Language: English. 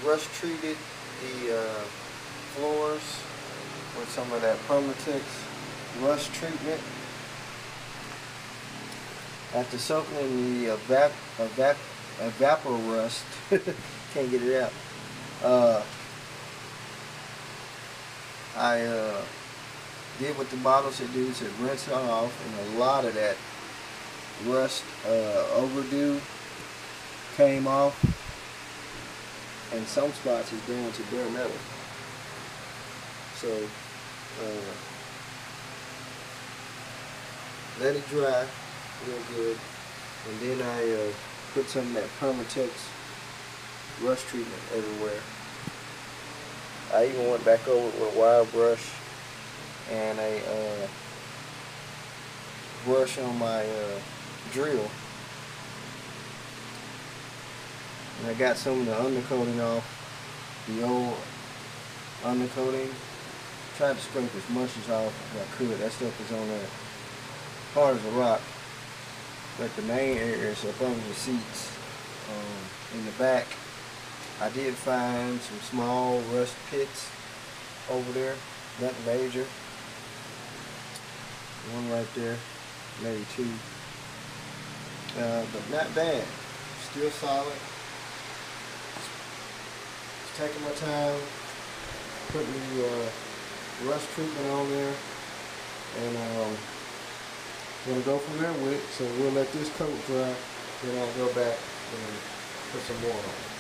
Rust treated the floors with some of that Permatex rust treatment. After soaking in the evapor rust, can't get it out. I did what the bottle said do, said rinse it off, and a lot of that rust overdue came off, and some spots is down to bare metal. So let it dry real good, and then I put some of that Permatex rust treatment everywhere. I even went back over it with a wire brush and a brush on my drill, and I got some of the undercoating off, the old undercoating. Tried to scrape as much as off as I could. That stuff is on there hard as a rock. But the main areas up under the seats, in the back, I did find some small rust pits over there, nothing major. One right there, maybe two, but not bad. Still solid. Just taking my time, putting the rust treatment on there, and I'm gonna go from there with it. So we'll let this coat dry, then I'll go back and put some more on it.